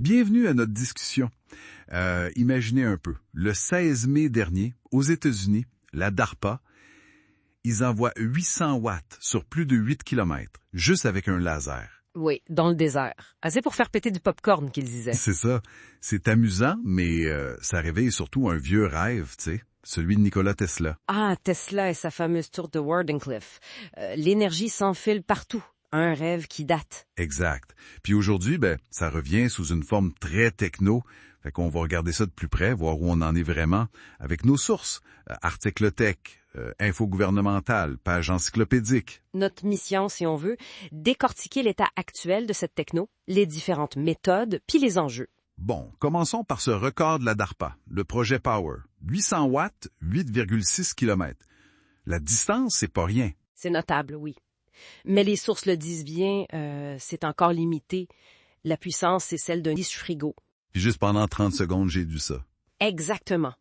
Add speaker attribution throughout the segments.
Speaker 1: Bienvenue à notre discussion. Imaginez un peu, le 16 mai dernier, aux États-Unis, la DARPA, ils envoient 800 watts sur plus de 8 kilomètres, juste avec un laser.
Speaker 2: Oui, dans le désert. Assez pour faire péter du popcorn, qu'ils disaient.
Speaker 1: C'est ça. C'est amusant, mais ça réveille surtout un vieux rêve, tu sais, celui de Nikola Tesla.
Speaker 2: Ah, Tesla et sa fameuse tour de Wardenclyffe. L'énergie s'enfile partout. Un rêve qui date.
Speaker 1: Exact. Puis aujourd'hui, ça revient sous une forme très techno. Fait qu'on va regarder ça de plus près, voir où on en est vraiment, avec nos sources. Article Tech, info gouvernementale, page encyclopédique.
Speaker 2: Notre mission, si on veut, décortiquer l'état actuel de cette techno, les différentes méthodes, puis les enjeux.
Speaker 1: Bon, commençons par ce record de la DARPA, le projet Power. 800 watts, 8,6 km. La distance, c'est pas rien.
Speaker 2: C'est notable, oui. Mais les sources le disent bien, c'est encore limité. La puissance, c'est celle d'un frigo.
Speaker 1: Puis juste pendant 30 secondes, j'ai dû ça.
Speaker 2: Exactement.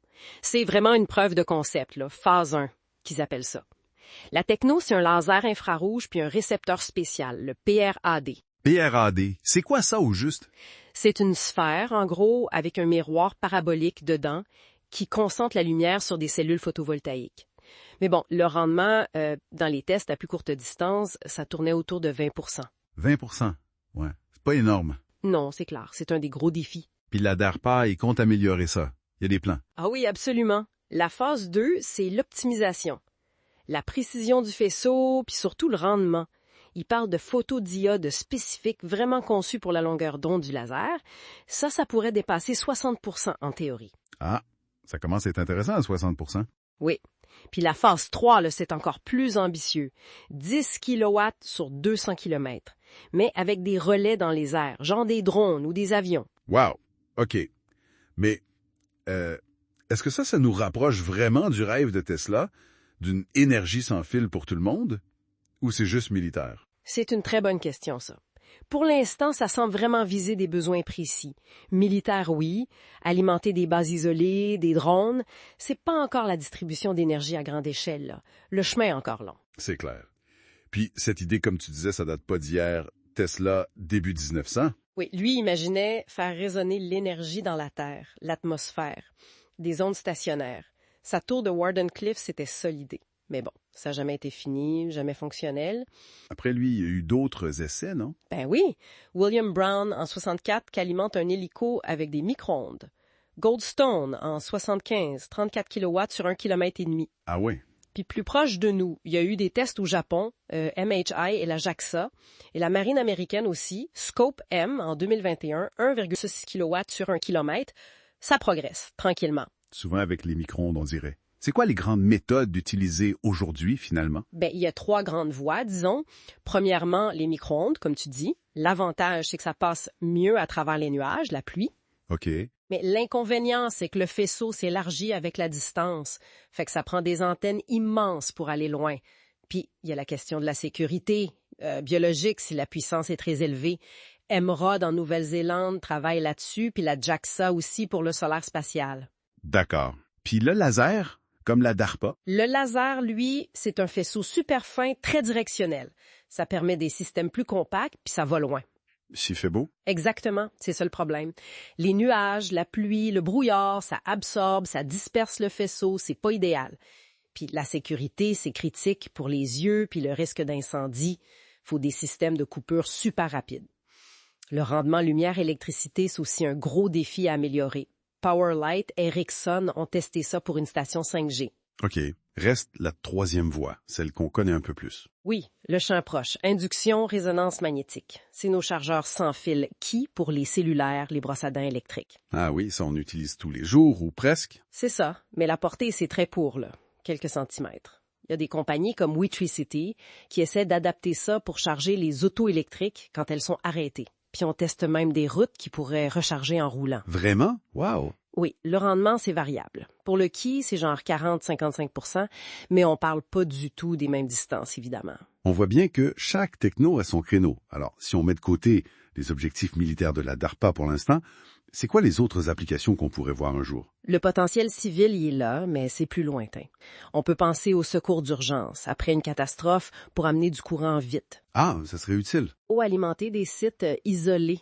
Speaker 2: C'est vraiment une preuve de concept, là, phase 1, qu'ils appellent ça. La techno, c'est un laser infrarouge puis un récepteur spécial, le PRAD.
Speaker 1: PRAD, c'est quoi ça au juste?
Speaker 2: C'est une sphère, en gros, avec un miroir parabolique dedans qui concentre la lumière sur des cellules photovoltaïques. Mais bon, le rendement, dans les tests à plus courte distance, ça tournait autour de 20
Speaker 1: 20 ouais. C'est pas énorme.
Speaker 2: Non, c'est clair, c'est un des gros défis.
Speaker 1: Puis la DARPA, il compte améliorer ça. Il y a des plans.
Speaker 2: Ah oui, absolument. La phase 2, c'est l'optimisation. La précision du faisceau, puis surtout le rendement. Il parle de photodiodes spécifiques vraiment conçus pour la longueur d'onde du laser. Ça pourrait dépasser 60 en théorie.
Speaker 1: Ah, ça commence à être intéressant à 60
Speaker 2: Oui. Puis la phase 3, là, c'est encore plus ambitieux. 10 kilowatts sur 200 kilomètres, mais avec des relais dans les airs, genre des drones ou des avions.
Speaker 1: Wow, OK. Mais est-ce que ça nous rapproche vraiment du rêve de Tesla, d'une énergie sans fil pour tout le monde, ou c'est juste militaire?
Speaker 2: C'est une très bonne question, ça. Pour l'instant, ça semble vraiment viser des besoins précis. Militaire, oui. Alimenter des bases isolées, des drones. C'est pas encore la distribution d'énergie à grande échelle, là. Le chemin est encore long.
Speaker 1: C'est clair. Puis cette idée, comme tu disais, ça date pas d'hier. Tesla, début 1900.
Speaker 2: Oui, lui imaginait faire résonner l'énergie dans la Terre, l'atmosphère, des ondes stationnaires. Sa tour de Wardenclyffe, c'était ça l'idée. Mais bon, ça n'a jamais été fini, jamais fonctionnel.
Speaker 1: Après lui, il y a eu d'autres essais, non?
Speaker 2: Ben oui, William Brown en 64 qui alimente un hélico avec des micro-ondes. Goldstone en 75, 34 kilowatts sur 1,5 km.
Speaker 1: Ah oui?
Speaker 2: Puis plus proche de nous, il y a eu des tests au Japon, MHI et la JAXA, et la marine américaine aussi, Scope M en 2021, 1,6 kW sur 1 km. Ça progresse, tranquillement.
Speaker 1: Souvent avec les micro-ondes, on dirait. C'est quoi les grandes méthodes utilisées aujourd'hui, finalement?
Speaker 2: Ben, il y a 3 grandes voies, disons. Premièrement, les micro-ondes, comme tu dis. L'avantage, c'est que ça passe mieux à travers les nuages, la pluie.
Speaker 1: OK.
Speaker 2: Mais l'inconvénient, c'est que le faisceau s'élargit avec la distance. Fait que ça prend des antennes immenses pour aller loin. Puis, il y a la question de la sécurité biologique si la puissance est très élevée. Emerald en Nouvelle-Zélande travaille là-dessus, puis la JAXA aussi pour le solaire spatial.
Speaker 1: D'accord. Puis le laser, comme la DARPA?
Speaker 2: Le laser, lui, c'est un faisceau super fin, très directionnel. Ça permet des systèmes plus compacts, puis ça va loin.
Speaker 1: S'il fait beau?
Speaker 2: Exactement, c'est ça le problème. Les nuages, la pluie, le brouillard, ça absorbe, ça disperse le faisceau, c'est pas idéal. Puis la sécurité, c'est critique pour les yeux, puis le risque d'incendie. Faut des systèmes de coupure super rapides. Le rendement lumière-électricité, c'est aussi un gros défi à améliorer. Powerlight, Ericsson ont testé ça pour une station 5G.
Speaker 1: OK. Reste la troisième voie, celle qu'on connaît un peu plus.
Speaker 2: Oui, le champ proche. Induction, résonance magnétique. C'est nos chargeurs sans fil qui pour les cellulaires, les brosses à dents électriques.
Speaker 1: Ah oui, ça on utilise tous les jours ou presque.
Speaker 2: C'est ça, mais la portée, c'est très pour, là. Quelques centimètres. Il y a des compagnies comme Wetricity qui essaient d'adapter ça pour charger les autos électriques quand elles sont arrêtées. Puis on teste même des routes qui pourraient recharger en roulant.
Speaker 1: Vraiment? Wow!
Speaker 2: Oui, le rendement, c'est variable. Pour le Qi, c'est genre 40-55 %, mais on parle pas du tout des mêmes distances, évidemment.
Speaker 1: On voit bien que chaque techno a son créneau. Alors, si on met de côté les objectifs militaires de la DARPA pour l'instant, c'est quoi les autres applications qu'on pourrait voir un jour?
Speaker 2: Le potentiel civil y est là, mais c'est plus lointain. On peut penser au secours d'urgence, après une catastrophe, pour amener du courant vite.
Speaker 1: Ah, ça serait utile.
Speaker 2: Ou alimenter des sites isolés,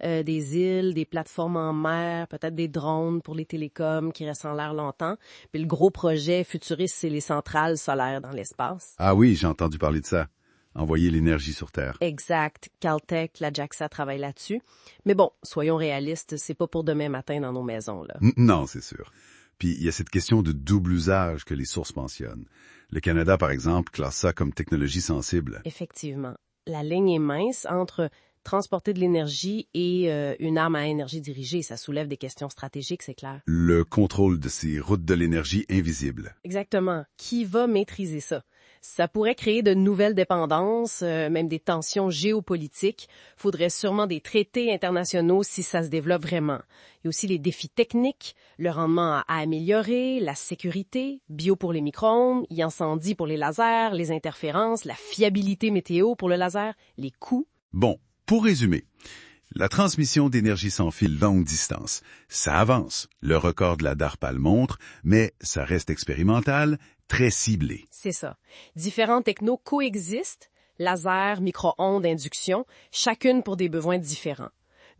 Speaker 2: des îles, des plateformes en mer, peut-être des drones pour les télécoms qui restent en l'air longtemps. Puis le gros projet futuriste, c'est les centrales solaires dans l'espace.
Speaker 1: Ah oui, j'ai entendu parler de ça. Envoyer l'énergie sur Terre.
Speaker 2: Exact. Caltech, la JAXA travaille là-dessus. Mais bon, soyons réalistes, c'est pas pour demain matin dans nos maisons, là.
Speaker 1: Non, c'est sûr. Puis il y a cette question de double usage que les sources mentionnent. Le Canada, par exemple, classe ça comme technologie sensible.
Speaker 2: Effectivement. La ligne est mince entre transporter de l'énergie et une arme à énergie dirigée. Ça soulève des questions stratégiques, c'est clair.
Speaker 1: Le contrôle de ces routes de l'énergie invisibles.
Speaker 2: Exactement. Qui va maîtriser ça? Ça pourrait créer de nouvelles dépendances, même des tensions géopolitiques. Faudrait sûrement des traités internationaux si ça se développe vraiment. Il y a aussi les défis techniques, le rendement à améliorer, la sécurité, bio pour les micro-ondes, incendie pour les lasers, les interférences, la fiabilité météo pour le laser, les coûts.
Speaker 1: Bon, pour résumer, la transmission d'énergie sans fil longue distance, ça avance. Le record de la DARPA le montre, mais ça reste expérimental, très ciblé.
Speaker 2: C'est ça. Différents technos coexistent, laser, micro-ondes, induction, chacune pour des besoins différents.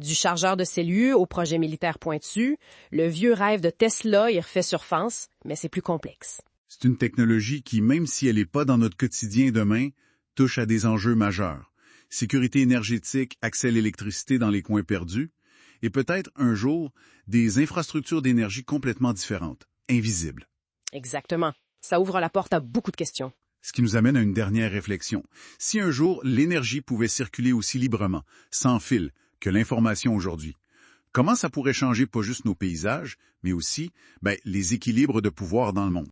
Speaker 2: Du chargeur de cellules au projet militaire pointu, le vieux rêve de Tesla y refait surface, mais c'est plus complexe.
Speaker 1: C'est une technologie qui, même si elle n'est pas dans notre quotidien demain, touche à des enjeux majeurs. Sécurité énergétique, accès à l'électricité dans les coins perdus, et peut-être un jour des infrastructures d'énergie complètement différentes, invisibles.
Speaker 2: Exactement. Ça ouvre la porte à beaucoup de questions.
Speaker 1: Ce qui nous amène à une dernière réflexion. Si un jour l'énergie pouvait circuler aussi librement, sans fil, que l'information aujourd'hui, comment ça pourrait changer pas juste nos paysages, mais aussi les équilibres de pouvoir dans le monde?